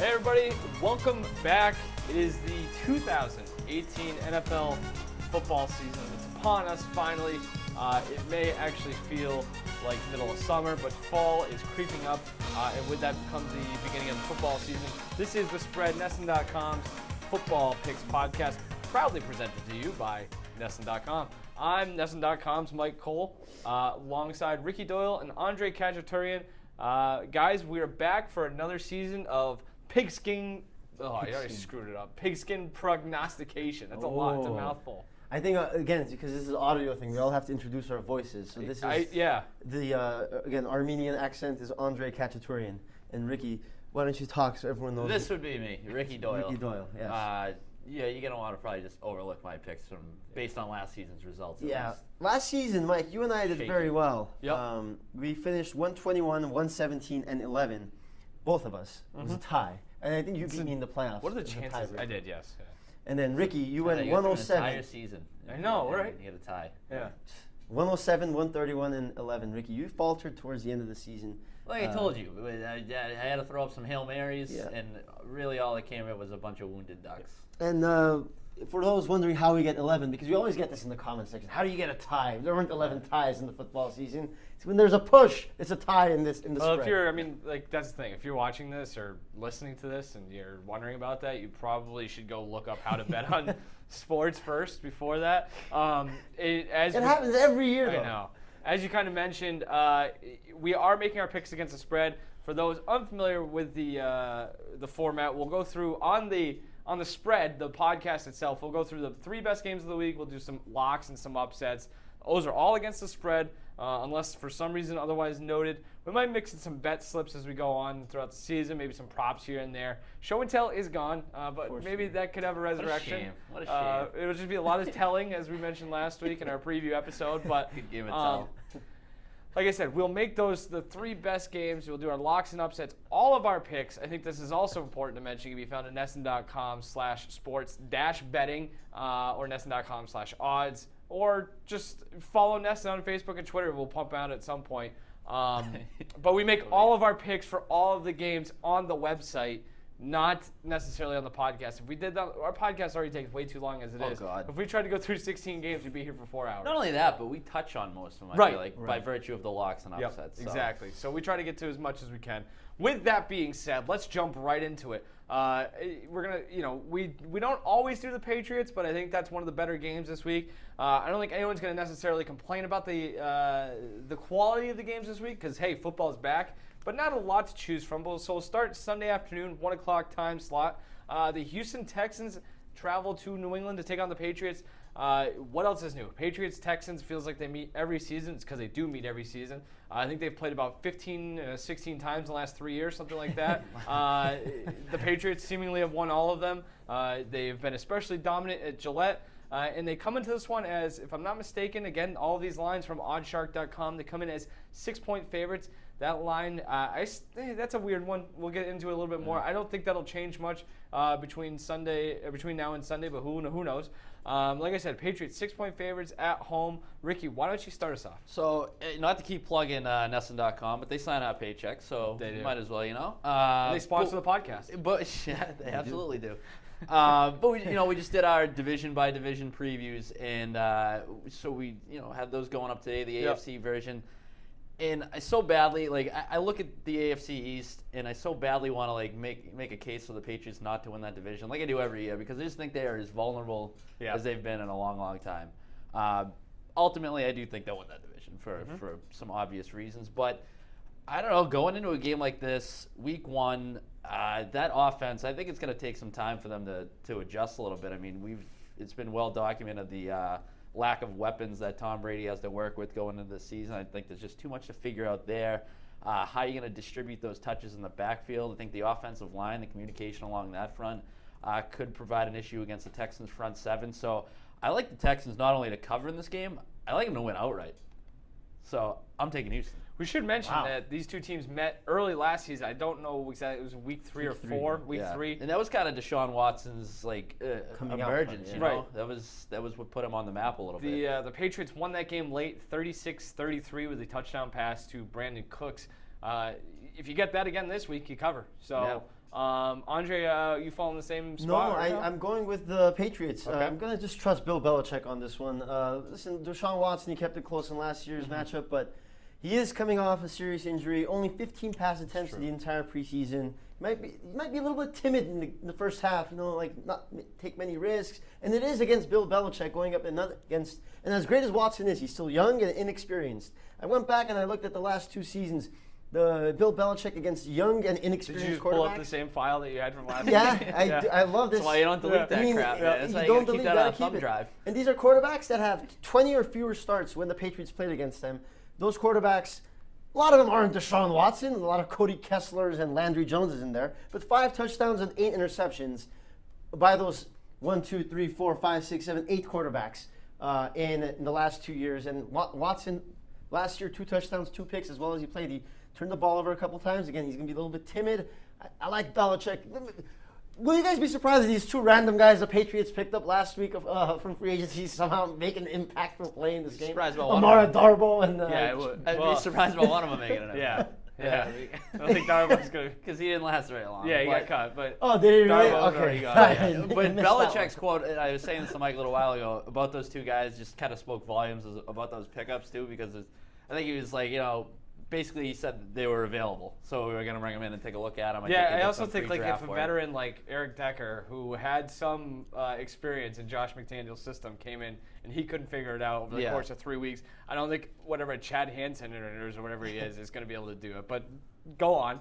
Hey everybody, welcome back. It is the 2018 NFL football season. It's upon us finally. It may actually feel like middle of summer, but fall is creeping up, and with that comes the beginning of the football season. This is The Spread, NESN.com's Football Picks podcast, proudly presented to you by NESN.com. I'm NESN.com's Mike Cole, alongside Ricky Doyle and Andre Khatchaturian. Guys, we are back for another season of pigskin. Oh, I already screwed it up. Pigskin prognostication. That's a lot. It's a mouthful. I think again, it's because this is an audio thing. We all have to introduce our voices. So this is the again Armenian accent is Andre Khatchaturian, and Ricky. Why don't you talk so everyone knows? This would be me, Ricky Doyle. Ricky Doyle. Yes. Yeah, you're gonna want to probably just overlook my picks based on last season's results. Yeah, last season, Mike, you and I did very well. Yep. We finished 121, 117, and 11. Both of us. It was a tie, and I think you beat me in the playoffs. What are the chances? I did, yes. Yeah. And then Ricky, you went 107. Entire season. I know, right? You get a tie. Yeah. 107, 131, and 11. Ricky, you faltered towards the end of the season. Like I told you, I had to throw up some Hail Marys, and really all that came of it was a bunch of wounded ducks. And for those wondering how we get 11, because we always get this in the comment section, how do you get a tie? There weren't 11 ties in the football season. It's when there's a push, it's a tie in the spread. If that's the thing. If you're watching this or listening to this and you're wondering about that, you probably should go look up how to bet on sports first before that. It happens every year, though. I know. As you kind of mentioned, we are making our picks against the spread. For those unfamiliar with the format, we'll go through on the spread, the podcast itself. We'll go through the 3 best games of the week. We'll do some locks and some upsets. Those are all against the spread, unless for some reason otherwise noted. We might mix in some bet slips as we go on throughout the season, maybe some props here and there. Show and tell is gone, but maybe that could have a resurrection. What a shame. It would just be a lot of telling, as we mentioned last week in our preview episode. But good game of tell. Like I said, we'll make those the 3 best games. We'll do our locks and upsets, all of our picks. I think this is also important to mention. It can be found at NESN.com/sports-betting or NESN.com/odds. Or just follow NESN on Facebook and Twitter. We'll pump out at some point. But we make all of our picks for all of the games on the website, not necessarily on the podcast. If we did that, our podcast already takes way too long as it is. God. If we tried to go through 16 games, we'd be here for 4 hours. Not only that, but we touch on most of them, I feel like, by virtue of the locks and upsets. Yep, exactly. So we try to get to as much as we can. With that being said, let's jump right into it. We're gonna, we don't always do the Patriots, but I think that's one of the better games this week. I don't think anyone's gonna necessarily complain about the quality of the games this week because hey, football's back, but not a lot to choose from. So we'll start Sunday afternoon, 1 o'clock time slot. The Houston Texans travel to New England to take on the Patriots. What else is new? Patriots-Texans feels like they meet every season. It's because they do meet every season. I think they've played about 16 times in the last 3 years, something like that. The Patriots seemingly have won all of them. They've been especially dominant at Gillette. And they come into this one as, if I'm not mistaken, again, all of these lines from oddshark.com, they come in as 6-point favorites. That line, that's a weird one. We'll get into it a little bit more. I don't think that'll change much between now and Sunday, but who knows? Like I said, Patriots 6-point favorites at home. Ricky, why don't you start us off? So, not to keep plugging NESN.com, but they sign out paychecks, so they do. Might as well, they sponsor the podcast. But yeah, they absolutely do. But we just did our division by division previews, and so we had those going up today. The AFC version. And I so badly, I look at the AFC East, and I so badly want to, make a case for the Patriots not to win that division, like I do every year, because I just think they are as vulnerable as they've been in a long, long time. Ultimately, I do think they'll win that division for some obvious reasons. But, I don't know, going into a game like this, week 1, that offense, I think it's going to take some time for them to adjust a little bit. I mean, it's been well documented, the lack of weapons that Tom Brady has to work with going into the season. I think there's just too much to figure out there. How are you going to distribute those touches in the backfield? I think the offensive line, the communication along that front could provide an issue against the Texans' front 7. So I like the Texans not only to cover in this game, I like them to win outright. So I'm taking Houston. We should mention that these two teams met early last season. I don't know exactly. It was week 3 or 4. Week 3. And that was kind of Deshaun Watson's emergence. Right. That was what put him on the map a little bit. The Patriots won that game late, 36-33 with a touchdown pass to Brandon Cooks. If you get that again this week, you cover. So Andre, you fall in the same spot? No, I'm going with the Patriots. Okay. I'm going to just trust Bill Belichick on this one. Listen, Deshaun Watson, he kept it close in last year's matchup, but he is coming off a serious injury. Only 15 pass attempts in the entire preseason. He might be a little bit timid in the first half, not take many risks. And it is against Bill Belichick going up against. And as great as Watson is, he's still young and inexperienced. I went back and I looked at the last 2 seasons. The Bill Belichick against young and inexperienced quarterbacks. Did you pull up the same file that you had from last week? I love this. That's why you don't delete that crap. That's why you gotta keep that on a thumb drive. And these are quarterbacks that have 20 or fewer starts when the Patriots played against them. Those quarterbacks, a lot of them aren't Deshaun Watson. A lot of Cody Kesslers and Landry Joneses in there. But 5 touchdowns and 8 interceptions by those 1, 2, 3, 4, 5, 6, 7, 8 quarterbacks in the last 2 years. And Watson, last year, 2 touchdowns, 2 picks, as well as he played. He turned the ball over a couple times. Again, he's going to be a little bit timid. I like Belichick. Will you guys be surprised that these 2 random guys the Patriots picked up last week from free agency somehow make an impactful play in this game? Surprised about one Amara Darboh and I'd be surprised about one of them making it. Yeah. I don't think Darboh's going to. Because he didn't last very long. Yeah, he got cut. But oh, did he really? Darboh's Okay. already gone. But Belichick's quote, and I was saying this to Mike a little while ago, about those 2 guys just kind of spoke volumes about those pickups too, because I think he was like, basically he said they were available, so we were going to bring them in and take a look at them. I also think like if a veteran like Eric Decker, who had some experience in Josh McDaniel's system, came in and he couldn't figure it out over the course of 3 weeks, I don't think whatever Chad Hansen or whatever he is going to be able to do it. But go on.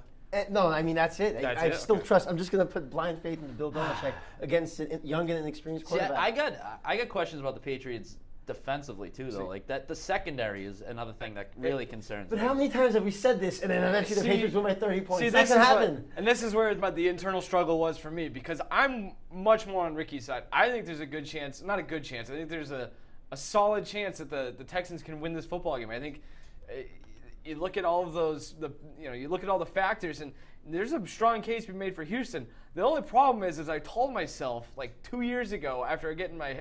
No, I mean that's it. I still Okay. trust. I'm just going to put blind faith in Bill Belichick against a young and inexperienced quarterback. I got questions about the Patriots defensively too, though. Like that, the secondary is another thing that really concerns me. But how many times have we said this, and then eventually the Patriots win by 30 points? See, That's this what is happened. and this is where the internal struggle was for me, because I'm much more on Ricky's side. I think there's a good chance, not a good chance, I think there's a solid chance that the Texans can win this football game. I think you look at all of those, you look at all the factors, and there's a strong case to be made for Houston. The only problem is I told myself like 2 years ago, after getting my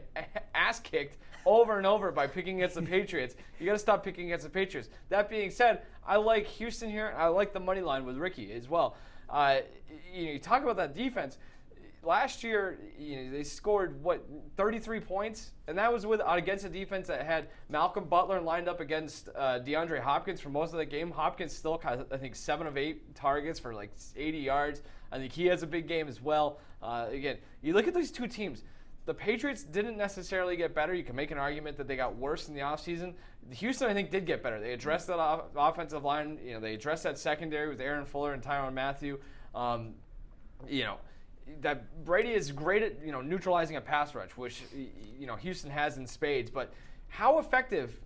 ass kicked over and over by picking against the Patriots, you got to stop picking against the Patriots. That being said, I like Houston here. I like the money line with Ricky as well. You talk about that defense. Last year, they scored 33 points, and that was against a defense that had Malcolm Butler lined up against DeAndre Hopkins for most of the game. Hopkins still got, I think, 7 of 8 targets for like 80 yards. I think he has a big game as well. Again, you look at these 2 teams. The Patriots didn't necessarily get better. You can make an argument that they got worse in the offseason. Houston, I think, did get better. They addressed that offensive line. They addressed that secondary with Aaron Fuller and Tyrann Mathieu. That Brady is great at neutralizing a pass rush, which Houston has in spades. But how effective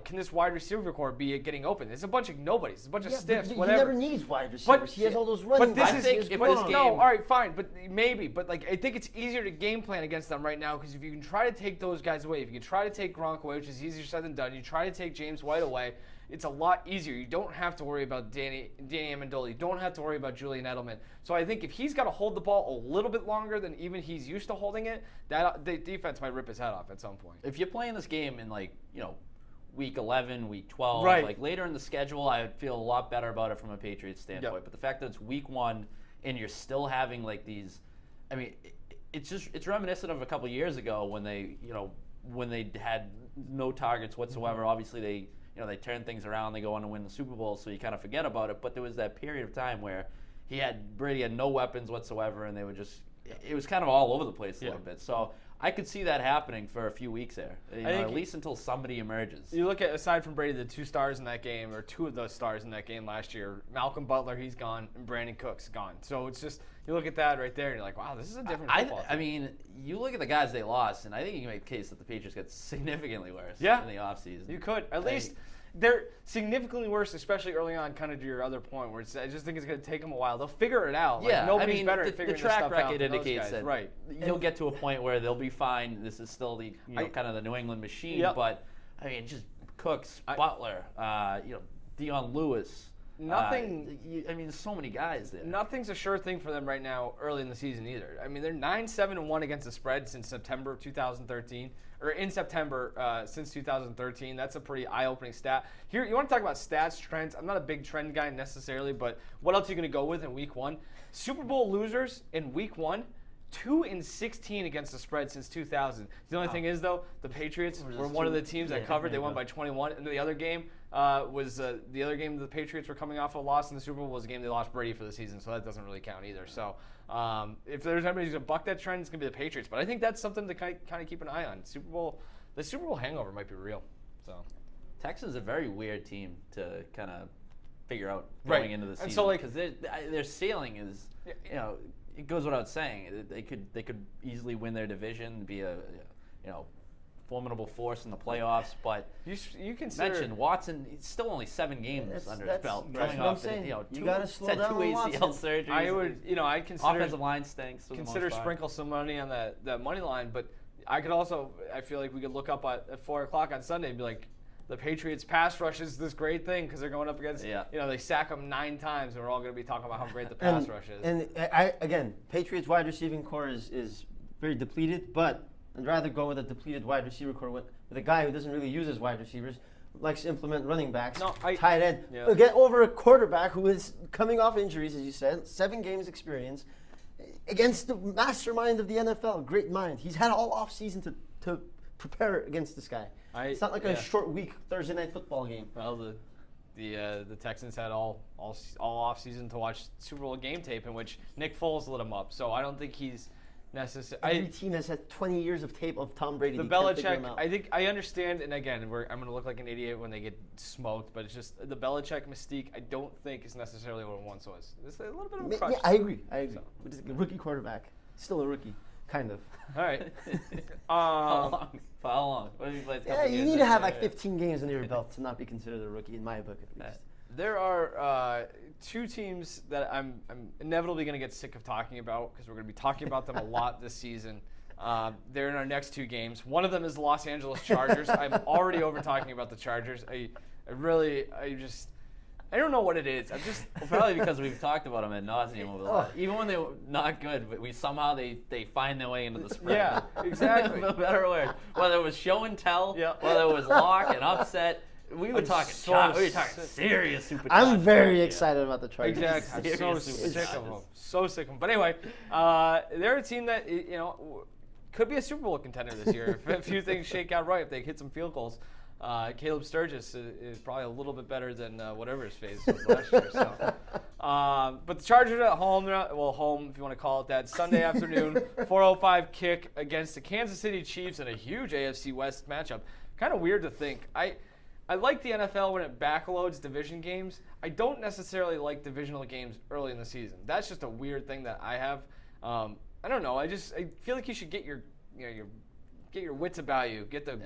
can this wide receiver core be at getting open? It's a bunch of nobodies. It's a bunch of stiffs. Whatever. He never needs wide receivers. He has all those running. But this is no. All right, fine. But maybe. But I think it's easier to game plan against them right now, because if you can try to take those guys away, if you can try to take Gronk away, which is easier said than done, you try to take James White away, it's a lot easier. You don't have to worry about Danny Amendola. You don't have to worry about Julian Edelman. So I think if he's got to hold the ball a little bit longer than even he's used to holding it, that the defense might rip his head off at some point. If you're playing this game in week 11, week 12, right, later in the schedule, I would feel a lot better about it from a Patriots standpoint. Yep. But the fact that it's week 1 and you're still having these, I mean, it's reminiscent of a couple years ago when they had no targets whatsoever. Mm-hmm. Obviously they turn things around, they go on to win the Super Bowl, so you kind of forget about it. But there was that period of time where Brady had no weapons whatsoever, and it was kind of all over the place a little bit. So I could see that happening for a few weeks there, at least until somebody emerges. You look at, aside from Brady, the 2 stars in that game, or 2 of those stars in that game last year, Malcolm Butler, he's gone, and Brandon Cooks gone. So it's just, you look at that right there, and you're like, wow, this is a different football team. I mean, you look at the guys they lost, and I think you can make the case that the Patriots got significantly worse in the offseason. You could. At least they're significantly worse, especially early on, kind of to your other point, where I just think it's going to take them a while. They'll figure it out. Yeah, nobody's better at figuring the track this stuff record out than indicates those guys. that you'll get to a point where they'll be fine. This is still the kind of the New England machine, but I mean, just Cooks, Butler, Dion Lewis, nothing. I mean, there's so many guys there. Nothing's a sure thing for them right now early in the season either. I mean, they're 9-7-1 against the spread since September of 2013, or in September since 2013. That's a pretty eye-opening stat. Here, you want to talk about stats, trends. I'm not a big trend guy necessarily, but what else are you going to go with in Week 1? Super Bowl losers in Week 1, 2-16 against the spread since 2000. The only thing is, though, the Patriots were one of the teams that covered. They won by 21, and the other game was the other game the Patriots were coming off a loss in the Super Bowl was a game they lost Brady for the season, so that doesn't really count either. So if there's anybody who's going to buck that trend, it's going to be the Patriots. But I think that's something to kind of keep an eye on. The Super Bowl hangover might be real. So Texans are a very weird team to kind of figure out going into the season. And so, like, because their ceiling is, it goes without saying. They could easily win their division, be a formidable force in the playoffs. But you consider mentioned Watson. He's still only 7 games under his belt. That's Coming what I'm off, saying. two, You gotta slow down two on ACL Watson. surgeries. I would, I consider offensive line stinks. For the consider most part. sprinkle some money on that money line, but I could also, I feel like we could look up at 4 o'clock on Sunday and be like, the Patriots pass rush is this great thing because they're going up against, they sack them 9 times, and we're all going to be talking about how great the pass rush is. And again, Patriots wide receiving core is very depleted, but I'd rather go with a depleted wide receiver core with a guy who doesn't really use his wide receivers, likes to implement running backs, tight end. Get over a quarterback who is coming off injuries, as you said, 7 games experience, against the mastermind of the NFL, great mind. He's had all offseason to prepare against this guy. It's not like a short week Thursday night football game. Well, the Texans had all off season to watch Super Bowl game tape in which Nick Foles lit him up. So I don't think he's necessarily. Every team has had 20 years of tape of Tom Brady. The Belichick, I think I understand, and again, I'm going to look like an idiot when they get smoked, but it's just the Belichick mystique. I don't think is necessarily what it once was. It's a little bit of a crutch. Yeah, I agree. So. But it's a rookie quarterback, still a rookie, kind of. All right. How long? What have you played? You need to have like 15 games under your belt to not be considered a rookie, in my book at least. There are 2 teams that I'm inevitably going to get sick of talking about because we're going to be talking about them a lot this season. They're in our next 2 games. One of them is the Los Angeles Chargers. I'm already over talking about the Chargers. I don't know what it is. I'm just probably because we've talked about them ad nauseum over the last. Even when they were not good, but somehow they find their way into the spread. Yeah, exactly. A better word. Whether it was show and tell, whether it was lock and upset. We were talking serious super. I'm very excited about the Chargers. Exactly. I'm so sick of them. So sick of them. But anyway, they're a team that could be a Super Bowl contender this year if a few things shake out right. If they hit some field goals. Caleb Sturgis is probably a little bit better than whatever his face was last year. So. But the Chargers are at home. Home if you want to call it that. Sunday afternoon, 4:05 kick against the Kansas City Chiefs in a huge AFC West matchup. Kind of weird to think. I like the NFL when it backloads division games. I don't necessarily like divisional games early in the season. That's just a weird thing that I have. I don't know. I feel like you should get your wits about you. Get the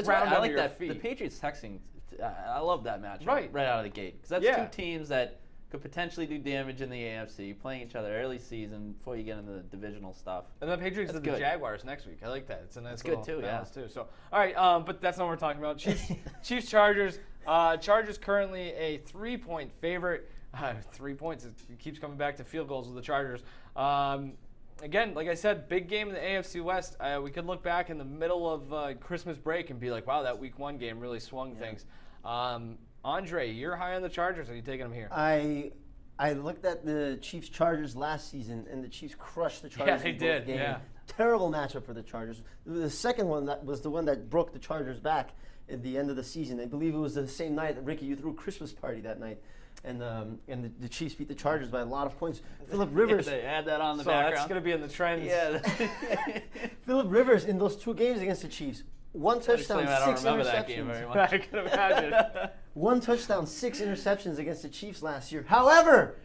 ground under your feet. The Patriots Texans. I love that matchup right out of the gate because that's 2 teams that could potentially do damage in the AFC, playing each other early season before you get into the divisional stuff. And the Patriots have the Jaguars next week. I like that. It's a nice good too. balance too. So all right, but that's not what we're talking about. Chiefs Chargers. Chargers currently a 3-point favorite. 3 points. It keeps coming back to field goals with the Chargers. Again, like I said, big game in the AFC West. We could look back in the middle of Christmas break and be like, wow, that Week 1 game really swung things. Andre, you're high on the Chargers. Are you taking them here? I looked at the Chiefs-Chargers last season, and the Chiefs crushed the Chargers. Yeah, they did. Games. Yeah. Terrible matchup for the Chargers. The second one that was the one that broke the Chargers back at the end of the season. I believe it was the same night that Ricky, you threw a Christmas party that night. And the Chiefs beat the Chargers by a lot of points. Phillip Rivers. They add that on the background. That's going to be in the trends. Yeah. Phillip Rivers in those 2 games against the Chiefs. 1 touchdown, 6 interceptions. I don't remember that game very much. I can imagine. 1 touchdown, 6 interceptions against the Chiefs last year. However,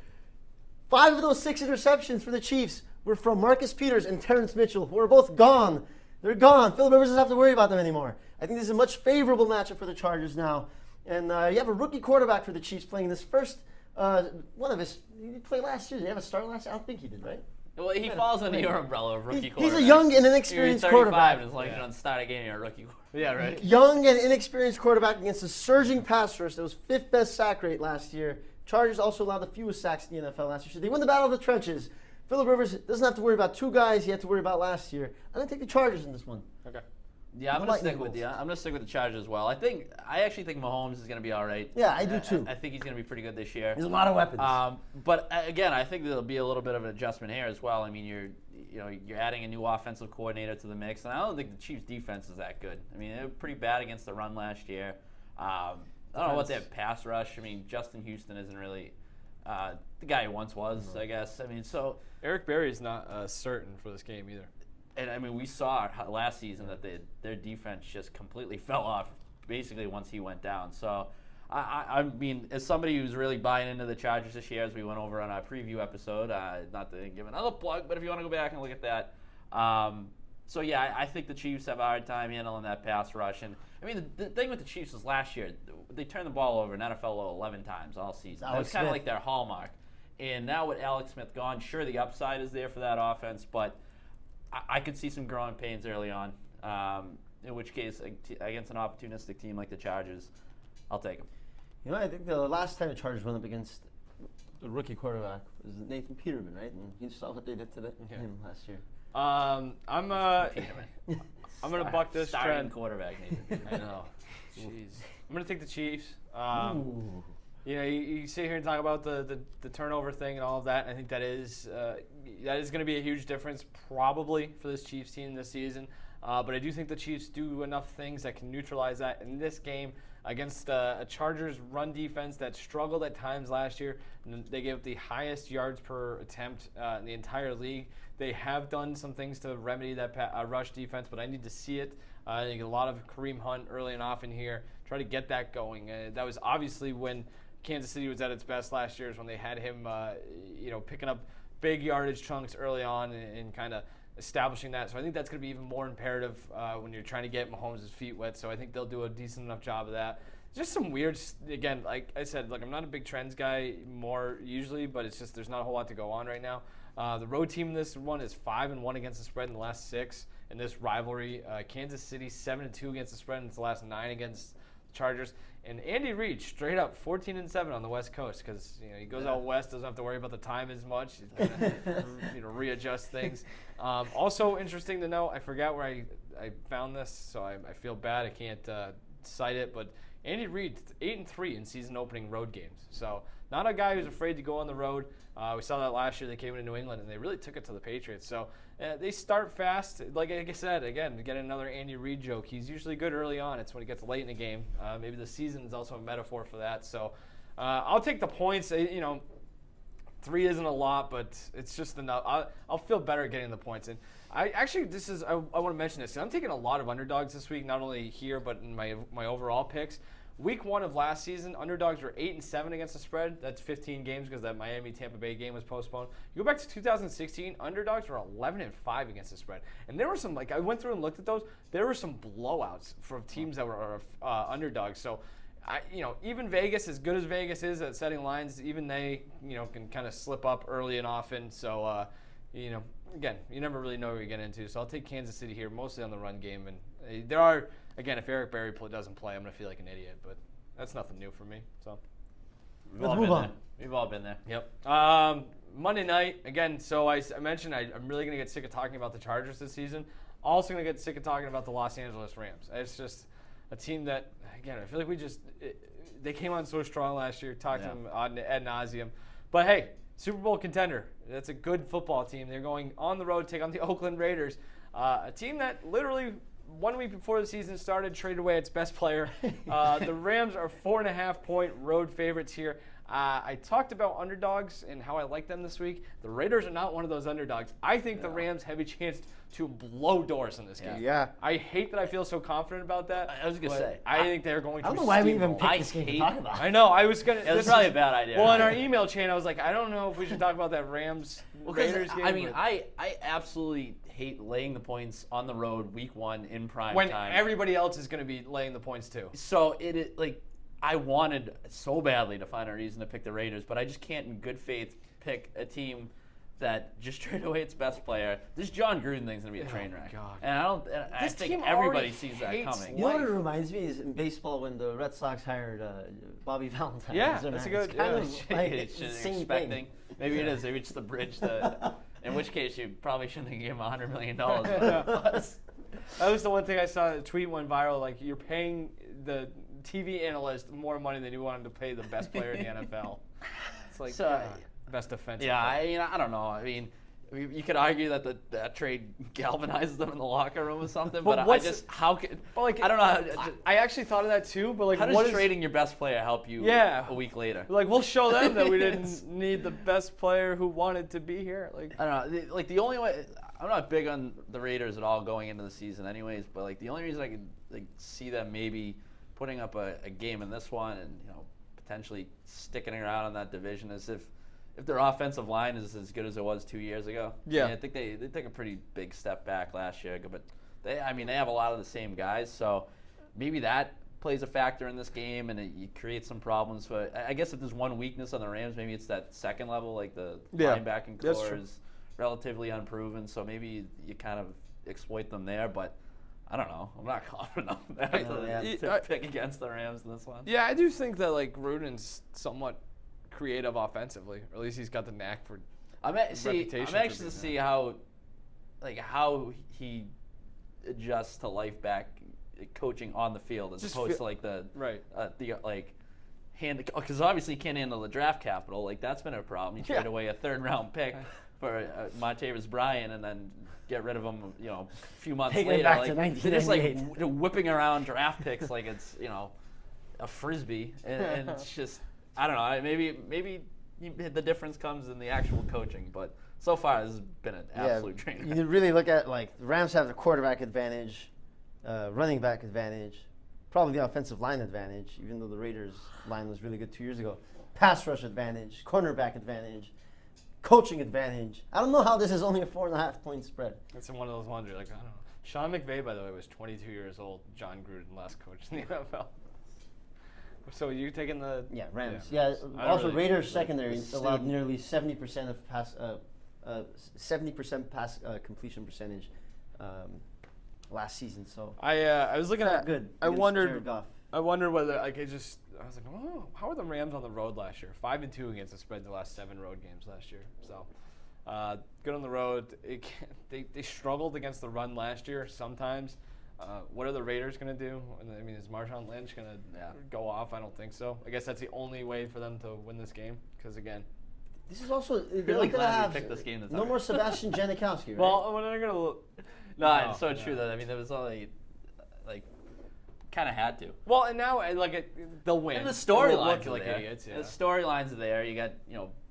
5 of those 6 interceptions for the Chiefs were from Marcus Peters and Terrence Mitchell, who are both gone. They're gone. Phillip Rivers doesn't have to worry about them anymore. I think this is a much favorable matchup for the Chargers now. And you have a rookie quarterback for the Chiefs playing this first one of his. He did play last year. Did he have a start last year? I don't think he did, right? Well, he falls under your umbrella of rookie quarterback. He's a young and inexperienced quarterback. It's like you don't start a game, you're a rookie quarterback. Yeah, right. Young and inexperienced quarterback against a surging pass rush that was 5th best sack rate last year. Chargers also allowed the fewest sacks in the NFL last year. So they win the battle of the trenches. Phillip Rivers doesn't have to worry about two guys he had to worry about last year. I'm going to take the Chargers in this one. Okay. Yeah, I'm The going to Lightning stick with Bolts. you. I'm going to stick with the Chargers as well. I actually think Mahomes is going to be all right. Yeah, I do too. I think he's going to be pretty good this year. There's a lot of weapons. But again, I think there'll be a little bit of an adjustment here as well. I mean, you're adding a new offensive coordinator to the mix, and I don't think the Chiefs' defense is that good. I mean, they were pretty bad against the run last year. I don't know what their pass rush. I mean, Justin Houston isn't really the guy he once was, I guess. I mean, so Eric Berry is not certain for this game either. and I mean, we saw last season that their defense just completely fell off basically once he went down. So, I mean, as somebody who's really buying into the Chargers this year, as we went over on our preview episode, not to give another plug, but if you want to go back and look at that. So, yeah, I think the Chiefs have a hard time handling that pass rush. And, I mean, the thing with the Chiefs was last year, they turned the ball over in NFL 11 times all season. That was kind of like their hallmark. And now with Alex Smith gone, sure, the upside is there for that offense, but I could see some growing pains early on, in which case, against an opportunistic team like the Chargers, I'll take them. You know, I think the last time the Chargers went up against the rookie quarterback was Nathan Peterman, right? And you saw what they did to him last year. I'm gonna buck this Starting trend. quarterback, Nathan. I know. Jeez. I'm gonna take the Chiefs. You know, you sit here and talk about the turnover thing and all of that. And I think that is going to be a huge difference probably for this Chiefs team this season. But I do think the Chiefs do enough things that can neutralize that in this game against a Chargers run defense that struggled at times last year. And they gave up the highest yards per attempt in the entire league. They have done some things to remedy that rush defense, but I need to see it. I think a lot of Kareem Hunt early and often here. Try to get that going. That was obviously when Kansas City was at its best last year, is when they had him, picking up big yardage chunks early on and kind of establishing that. So I think that's going to be even more imperative when you're trying to get Mahomes' feet wet. So I think they'll do a decent enough job of that. Just some weird, again, like I said, I'm not a big trends guy more usually, but it's just there's not a whole lot to go on right now. The road team in this one is 5-1 against the spread in the last 6 in this rivalry. Kansas City 7-2 against the spread in its last 9 against the Chargers. And Andy Reid straight up 14-7 on the West Coast because he goes out west, doesn't have to worry about the time as much. He's gonna readjust things. Also interesting to know, I forgot where I found this, so I feel bad I can't cite it, but Andy Reid 8-3 in season opening road games. So not a guy who's afraid to go on the road. We saw that last year. They came into New England and they really took it to the Patriots. So they start fast. Like I said, again, get another Andy Reid joke. He's usually good early on. It's when he gets late in the game. Maybe the season is also a metaphor for that. So I'll take the points. 3 isn't a lot, but it's just enough. I'll feel better getting the points. And I want to mention this. I'm taking a lot of underdogs this week, not only here but in my overall picks. Week 1 of last season, underdogs were 8-7 against the spread. That's 15 games because that Miami-Tampa Bay game was postponed. You go back to 2016, underdogs were 11-5 against the spread. And there were some, I went through and looked at those, there were some blowouts from teams that were underdogs. So, even Vegas, as good as Vegas is at setting lines, even they, can kind of slip up early and often. So, again, you never really know what you're getting into. So I'll take Kansas City here, mostly on the run game. And there are, again, if Eric Berry doesn't play, I'm going to feel like an idiot. But that's nothing new for me. So Let's move on. We've all been there. Yep. Monday night, again, so I mentioned I'm really going to get sick of talking about the Chargers this season. Also going to get sick of talking about the Los Angeles Rams. It's just a team that, again, I feel like they came on so strong last year, talked to them ad nauseum. But hey, Super Bowl contender. That's a good football team. They're going on the road to take on the Oakland Raiders, a team that literally 1 week before the season started traded away its best player. The Rams are 4.5-point road favorites here. I talked about underdogs and how I like them this week. The Raiders are not one of those underdogs. I think the Rams have a chance to blow doors in this game. Yeah. I hate that I feel so confident about that. I was going to say. I think they're going to I don't know why we even steamroll. picked this game to talk about. I know. I was going to. Yeah, that's probably a bad idea. Well, in our email chain, I was like, I don't know if we should talk about that Rams-Raiders game. I mean, I absolutely hate laying the points on the road week 1 in prime when time. everybody else is going to be laying the points too. So it is I wanted so badly to find a reason to pick the Raiders, but I just can't in good faith pick a team that just traded away its best player. This John Gruden thing's gonna be a train wreck. God. And I This think team everybody already sees that hates coming. You know what it reminds me is in baseball when the Red Sox hired Bobby Valentine. Yeah, as their that's a man. good- It's kind yeah. of like It's the just same expecting. thing. Maybe it is. Maybe it's the bridge to. In which case, you probably shouldn't have given him $100 million. That was the one thing I saw. A tweet went viral. Like, you're paying the TV analyst more money than you wanted to pay the best player in the NFL. It's like best defensive. Yeah, player. I don't know. I mean, you could argue that that trade galvanizes them in the locker room or something, but I just how could? But like, I don't know. I actually thought of that too. But like, How what does is trading your best player help you? Yeah. A week later. Like, we'll show them that we didn't need the best player who wanted to be here. Like, I don't know. Like the only way, I'm not big on the Raiders at all going into the season, anyways. But like the only reason I could see them maybe putting up a game in this one and potentially sticking around in that division is if their offensive line is as good as it was 2 years ago. Yeah. I think they took a pretty big step back last year, but they have a lot of the same guys, so maybe that plays a factor in this game, and it creates some problems. But I guess if there's one weakness on the Rams, maybe it's that second level, like the linebacking that's core true. is relatively unproven, so maybe you kind of exploit them there, but I don't know. I'm not confident enough to pick against the Rams in this one. yeah, I do think that like Gruden's somewhat creative offensively, or at least he's got the knack for. I'm anxious to being see how he adjusts to life back coaching on the field as opposed to like the hand, because obviously he can't handle the draft capital. Like that's been a problem. You trade away a 3rd round pick for Martavis Bryant and then get rid of him, a few months Take it later. back Like, to they're just like 1998. whipping around draft picks like it's a frisbee, and it's just I don't know. Maybe the difference comes in the actual coaching, but so far this has been an absolute train wreck. You really look at like the Rams have the quarterback advantage, running back advantage, probably the offensive line advantage, even though the Raiders line was really good 2 years ago. Pass rush advantage, cornerback advantage, coaching advantage. I don't know how this is only a 4.5 point spread. It's one of those ones you're like, I don't know. Sean McVay, by the way, was 22 years old. John Gruden, last coach in the NFL. So you taking the Rams. Yeah. Yeah. I don't Also, really- Raiders secondary the allowed student. nearly 70% of pass, 70% pass completion percentage last season. So I was looking not at. good. I against wondered. Jared Goff. I wonder whether I was like, oh, how are the Rams on the road last year? 5-2 against the spread the last 7 road games last year. So good on the road. They struggled against the run last year sometimes. What are the Raiders going to do? I mean, is Marshawn Lynch going to go off? I don't think so. I guess that's the only way for them to win this game because, again. This is also they're Really not gonna glad we have picked this game to no talk more about. Sebastian Janikowski, right? Well, when they're going to look. No, it's so true that I mean there was only kind of had to. Well, and now they'll win. And the We'll storylines look are like there. idiots. Yeah. The storylines are there. You got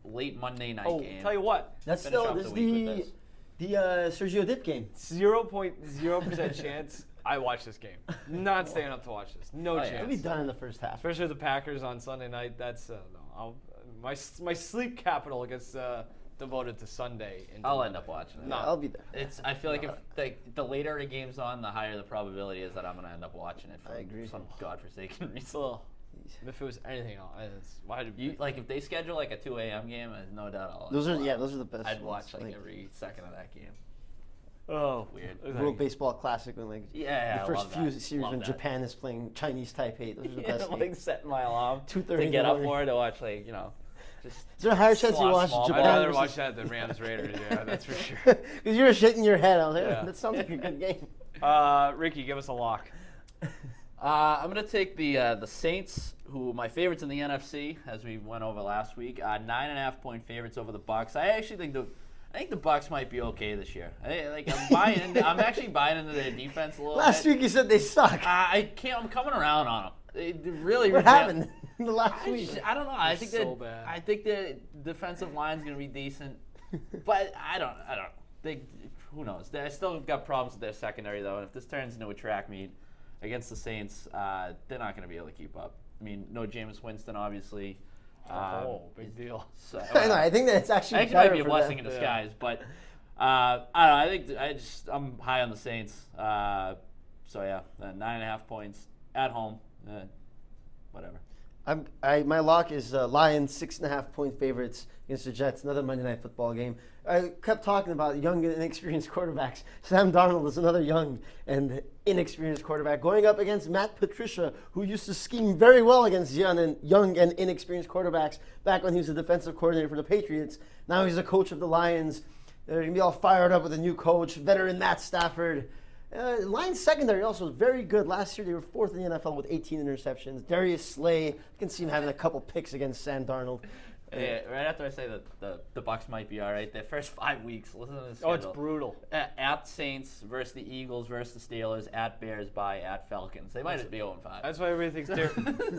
late Monday night game. Tell you what, That's finish still off this the week with the Sergio Dip game. 0.0% chance I watch this game. Not staying up to watch this. No yeah. It'll chance. be done in the first half. Especially the Packers on Sunday night. That's no. My sleep capital gets devoted to Sunday. I'll end up watching it. No. I'll be there. I feel like if the later the game's on, the higher the probability is that I'm gonna end up watching it for I agree. some godforsaken reason. Ugh. If it was anything else, why did You if they schedule like a 2 a.m. game, there's no doubt I'll. Those are the best. I'd ones. watch like every second of that game. Oh, Weird. World Baseball Classic when Yeah, the I first love few that. series Love when that. Japan is playing Chinese Taipei. Those are the best like games. setting my alarm 2:30 to in get the up morning. for it to watch just. Is there a higher chance you Small, watch small. I'd Japan? rather versus- watch that than Rams Raiders. Yeah, that's for sure. Because you were shaking your head. I was like, Yeah. that sounds like a good game. Ricky, give us a lock. I'm gonna take the Saints, who my favorites in the NFC, as we went over last week. 9.5 point favorites over the Bucks. I actually think the Bucks might be okay this year. I'm actually buying into their defense a little Last bit. week you said they suck. I'm coming around on them. They really. What happened in the last week? I don't know. I think so bad. I think the defensive line's gonna be decent, but I don't. Who knows? They still got problems with their secondary though. And if this turns into a track meet against the Saints, they're not gonna be able to keep up. I mean, no Jameis Winston, obviously. Big deal. So, I know. I think that it's I actually think it might better be a for blessing them. in disguise, but I don't know. I think I'm high on the Saints. So yeah, 9.5 points at home. Whatever. My lock is Lions 6.5-point favorites against the Jets. Another Monday Night Football game. I kept talking about young and inexperienced quarterbacks. Sam Darnold is another young and inexperienced quarterback going up against Matt Patricia, who used to scheme very well against young and inexperienced quarterbacks back when he was the defensive coordinator for the Patriots. Now he's the coach of the Lions. They're going to be all fired up with a new coach, veteran Matt Stafford. Lions secondary also very good. Last year they were 4th in the NFL with 18 interceptions. Darius Slay, I can see him having a couple picks against Sam Darnold. Yeah, right after I say that the Bucs might be all right, their first 5 weeks, listen to this schedule. Oh, it's brutal. At Saints versus the Eagles versus the Steelers, at Bears, bye, at Falcons. They might just be 0-5. That's why everybody thinks they're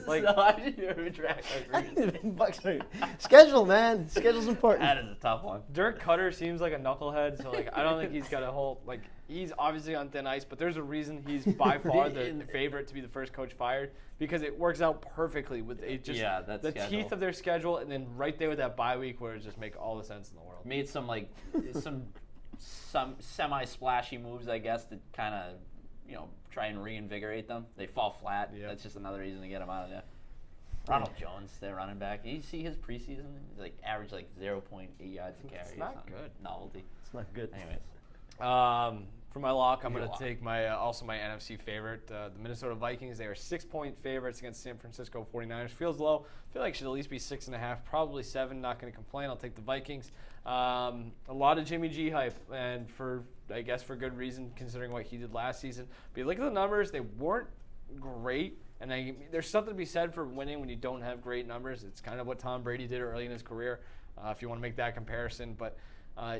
like. So I didn't retract my previous. Bucs schedule, man. Schedule's important. That is a tough one. Dirk Cutter seems like a knucklehead, so like I don't think he's got a whole like. He's obviously on thin ice, but there's a reason he's by far the favorite to be the first coach fired because it works out perfectly with the schedule. teeth of their schedule, and then right there with that bye week where it just make all the sense in the world. Made some some semi-splashy moves, I guess, to kind of try and reinvigorate them. They fall flat. Yep. That's just another reason to get them out of there. Ronald Jones, their running back. Did you see his preseason? He's like averaged like 0.8 yards a carry. It's not good. Novelty. It's not good. Anyways. For my lock, I'm going to take my also my NFC favorite, the Minnesota Vikings. They are 6-point favorites against San Francisco 49ers. Feels low. I feel like it should at least be 6.5, probably 7. Not going to complain. I'll take the Vikings. A lot of Jimmy G hype, and I guess for good reason considering what he did last season. But you look at the numbers; they weren't great. And there's something to be said for winning when you don't have great numbers. It's kind of what Tom Brady did early in his career, if you want to make that comparison. But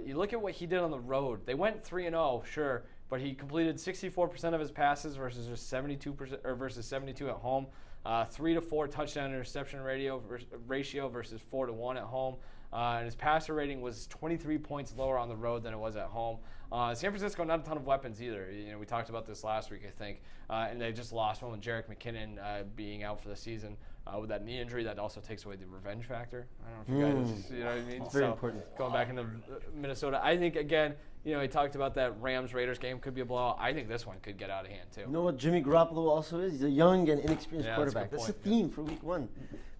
you look at what he did on the road. They went 3-0, sure, but he completed 64% of his passes versus just 72% or versus 72 at home. 3-4 touchdown interception ratio versus 4-1 at home. And his passer rating was 23 points lower on the road than it was at home. San Francisco, not a ton of weapons either. We talked about this last week, I think, and they just lost one with Jerick McKinnon being out for the season with that knee injury. That also takes away the revenge factor. I don't know if you guys, you know what I mean. It's very important. Going back into Minnesota, I think again, he talked about that Rams-Raiders game could be a blowout. I think this one could get out of hand too. You know what Jimmy Garoppolo also is? He's a young and inexperienced quarterback. That's the theme for Week 1.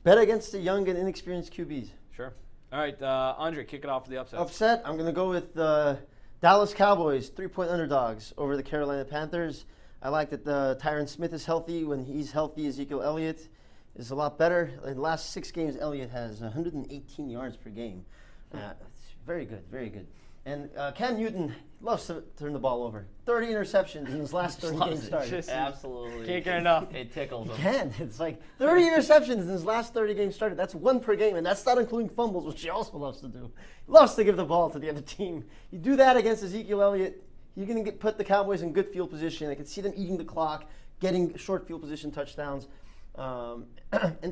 Bet against the young and inexperienced QBs. Sure. All right, Andre, kick it off with the upset. Upset, I'm going to go with the Dallas Cowboys, 3-point underdogs over the Carolina Panthers. I like that Tyron Smith is healthy. When he's healthy, Ezekiel Elliott is a lot better. In the last 6 games, Elliott has 118 yards per game. It's very good, very good. And Cam Newton loves to turn the ball over. 30 interceptions in his last 30 games started. Absolutely. Can't get enough. It tickles him. He can. It's like 30 interceptions in his last 30 games started. That's 1 per game, and that's not including fumbles, which he also loves to do. He loves to give the ball to the other team. You do that against Ezekiel Elliott, you're going to put the Cowboys in good field position. I can see them eating the clock, getting short field position touchdowns. And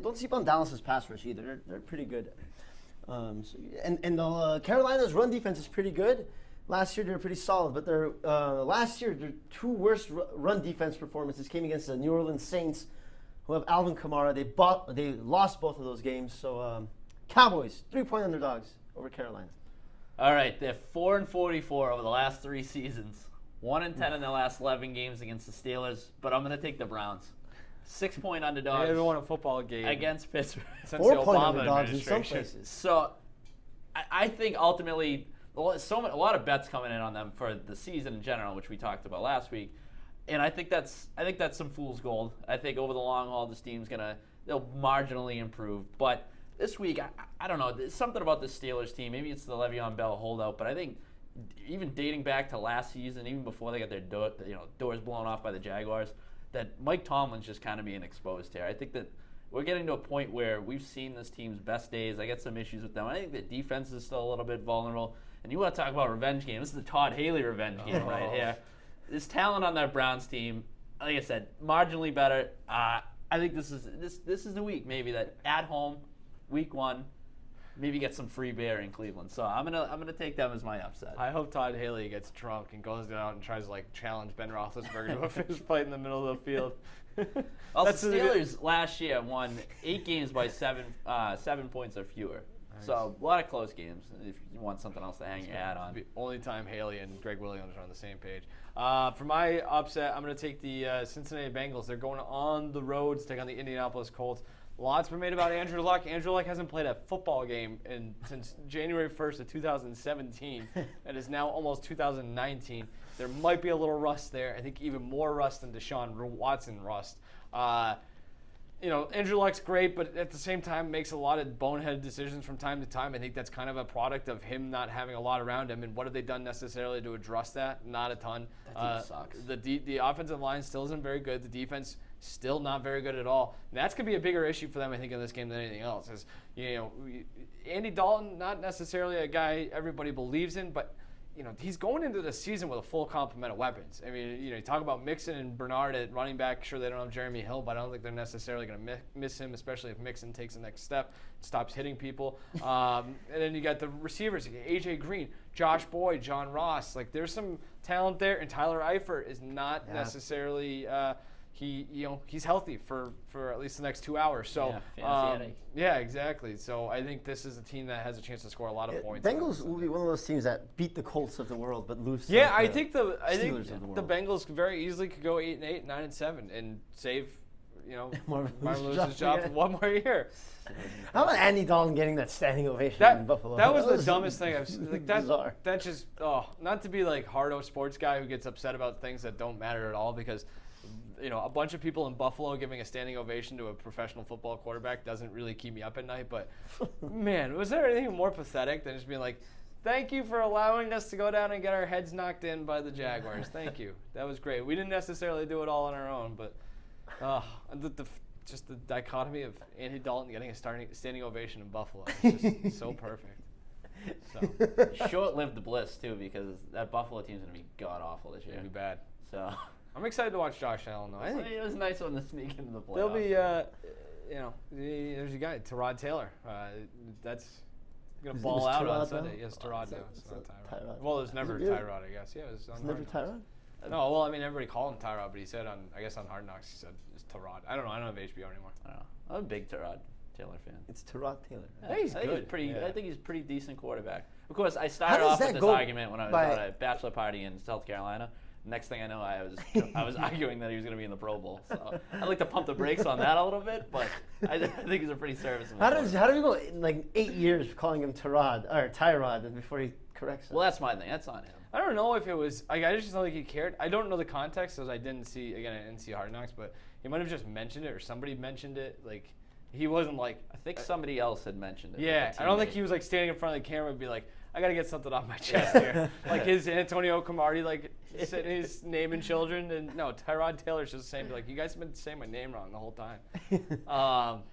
don't sleep on Dallas's pass rush either. They're pretty good. Carolina's run defense is pretty good. Last year they were pretty solid, but last year their 2 worst run defense performances came against the New Orleans Saints, who have Alvin Kamara. They lost both of those games. So Cowboys 3-point underdogs over Carolina. All right, they're 4-44 over the last 3 seasons. 1-10 in their last 11 games against the Steelers. But I'm going to take the Browns. 6-point underdogs. They haven't won a football game against Pittsburgh. Since the 4-point Obama underdogs in some administration. places. So I think ultimately, a lot of bets coming in on them for the season in general, which we talked about last week, and I think that's some fool's gold. I think over the long haul, this team's they'll marginally improve. But this week, I don't know. There's something about the Steelers team. Maybe it's the Le'Veon Bell holdout, but I think even dating back to last season, even before they got their doors blown off by the Jaguars, that Mike Tomlin's just kind of being exposed here. I think that we're getting to a point where we've seen this team's best days. I got some issues with them. I think the defense is still a little bit vulnerable. And you want to talk about revenge game. This is the Todd Haley revenge game right here. There's talent on that Browns team. Like I said, marginally better. I think this is the week maybe that at home, week 1, maybe get some free beer in Cleveland. So I'm gonna take them as my upset. I hope Todd Haley gets drunk and goes out and tries to challenge Ben Roethlisberger to a fist fight in the middle of the field. Well, the Steelers last year won 8 games by 7 points or fewer. Nice. So a lot of close games. If you want something else to hang your hat on. The only time Haley and Greg Williams are on the same page. For my upset, I'm going to take the Cincinnati Bengals. They're going on the road to take on the Indianapolis Colts. Lots been made about Andrew Luck. Andrew Luck hasn't played a football game since January 1st of 2017. It is now almost 2019. There might be a little rust there. I think even more rust than Deshaun Watson rust. Andrew Luck's great, but at the same time makes a lot of boneheaded decisions from time to time. I think that's kind of a product of him not having a lot around him. And what have they done necessarily to address that? Not a ton. That team sucks. The offensive line still isn't very good. The defense still not very good at all. And that's going to be a bigger issue for them, I think, in this game than anything else. Is, Andy Dalton, not necessarily a guy everybody believes in, but he's going into the season with a full complement of weapons. I mean, you talk about Mixon and Bernard at running back. Sure, they don't have Jeremy Hill, but I don't think they're necessarily going to miss him, especially if Mixon takes the next step, stops hitting people. And then you got the receivers, you got A.J. Green, Josh Boyd, John Ross. Like, there's some talent there, and Tyler Eifert is not necessarily he's healthy for at least the next 2 hours. So yeah, exactly. So I think this is a team that has a chance to score a lot of points. Bengals will be one of those teams that beat the Colts of the world, but lose. Yeah, to I think the Bengals Bengals very easily could go 8-8, 9-7, and save Marvin Lewis's job for one more year. How about Andy Dalton getting that standing ovation in Buffalo? That was the dumbest thing I've seen. Like, bizarre. That just not to be like hardo sports guy who gets upset about things that don't matter at all, because a bunch of people in Buffalo giving a standing ovation to a professional football quarterback doesn't really keep me up at night. But man, was there anything more pathetic than just being like, thank you for allowing us to go down and get our heads knocked in by the Jaguars. Thank you. That was great. We didn't necessarily do it all on our own, but just the dichotomy of Andy Dalton getting a standing ovation in Buffalo is just so perfect. So short-lived bliss too, because that Buffalo team's gonna be god awful this year. It'll be bad. So I'm excited to watch Josh Allen though. I think it was a nice one to sneak into the playoffs. There'll be there's a guy, Tyrod Taylor. That's gonna ball out on Sunday. Yes, Tyrod now. It's not Tyrod. Well, there's never Tyrod, I guess. Yeah, it was on never Tyrod. No, well, I mean, everybody called him Tyrod, but he said on Hard Knocks, he said it's Tyrod. I don't know. I don't have HBO anymore. I don't know. I'm a big Tyrod Taylor fan. It's Tyrod Taylor. I think he's good. I think he's a pretty decent quarterback. Of course, I started off with this argument when I was at a bachelor party in South Carolina. Next thing I know, I was arguing that he was going to be in the Pro Bowl. So I'd like to pump the brakes on that a little bit, but I think he's a pretty serviceable. How do we go like 8 years calling him Tyrod before he corrects it? Well, that's my thing. That's on him. I don't know if it was. I just don't think he cared. I don't know the context, because I didn't see Hard Knocks, but he might have just mentioned it, or somebody mentioned it. Like, he wasn't like. I think somebody else had mentioned it. Yeah, I don't think he was like standing in front of the camera and be like, I got to get something off my chest here. Like his Antonio Cromartie, like his naming children. And no, Tyrod Taylor's just saying, like, you guys have been saying my name wrong the whole time.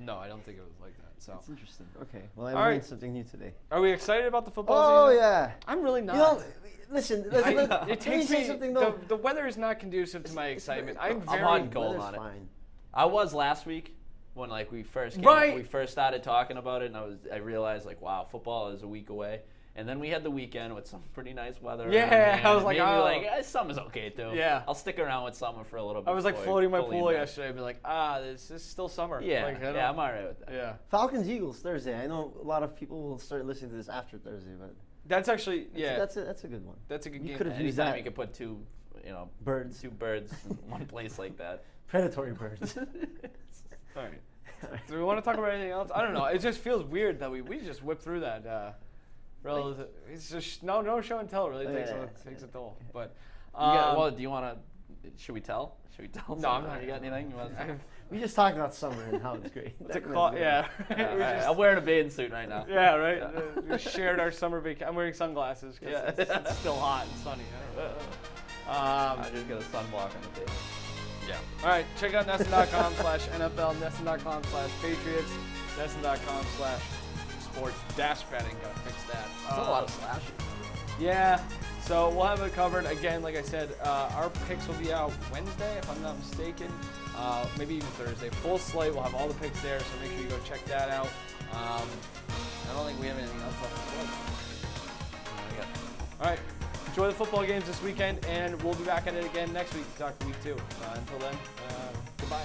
No, I don't think it was like that. So that's interesting. Okay, well, I learned something new today. Are we excited about the football season? Oh yeah. I'm really not. Listen, it takes me. Something though. The weather is not conducive to my excitement. I'm very hot and cold on it. Fine. I was last week when we first started talking about it, and I realized like, wow, football is a week away. And then we had the weekend with some pretty nice weather. Yeah, I was like, summer's okay too. Yeah, I'll stick around with summer for a little bit. I was like floating my pool yesterday. I'd be like, this is still summer. Yeah, I'm all right with that. Yeah. Falcons Eagles Thursday. I know a lot of people will start listening to this after Thursday, but that's actually that's a good one. That's a good game. Could have used that. You could put two birds in one place like that. Predatory birds. All right. Do we want to talk about anything else? I don't know. It just feels weird that we just whipped through that. It's just no show and tell really takes a toll. But do you want to? Should we tell? No, I'm not. You got anything? You want to we just talked about summer and how it's great. I'm wearing a bathing suit right now. Yeah, right. We shared our summer vacation. I'm wearing sunglasses because it's still hot and sunny. I just got a sunblock on the table. Yeah. All right. Check out NESN.com/NFL, NESN.com/Patriots, NESN.com/sports-betting. Gotta fix that. There's a lot of slashes. Yeah. So we'll have it covered again. Like I said, our picks will be out Wednesday, if I'm not mistaken. Maybe even Thursday. Full slate. We'll have all the picks there, so make sure you go check that out. I don't think we have anything else left to play. All right. Enjoy the football games this weekend, and we'll be back at it again next week to talk week 2. Until then, goodbye.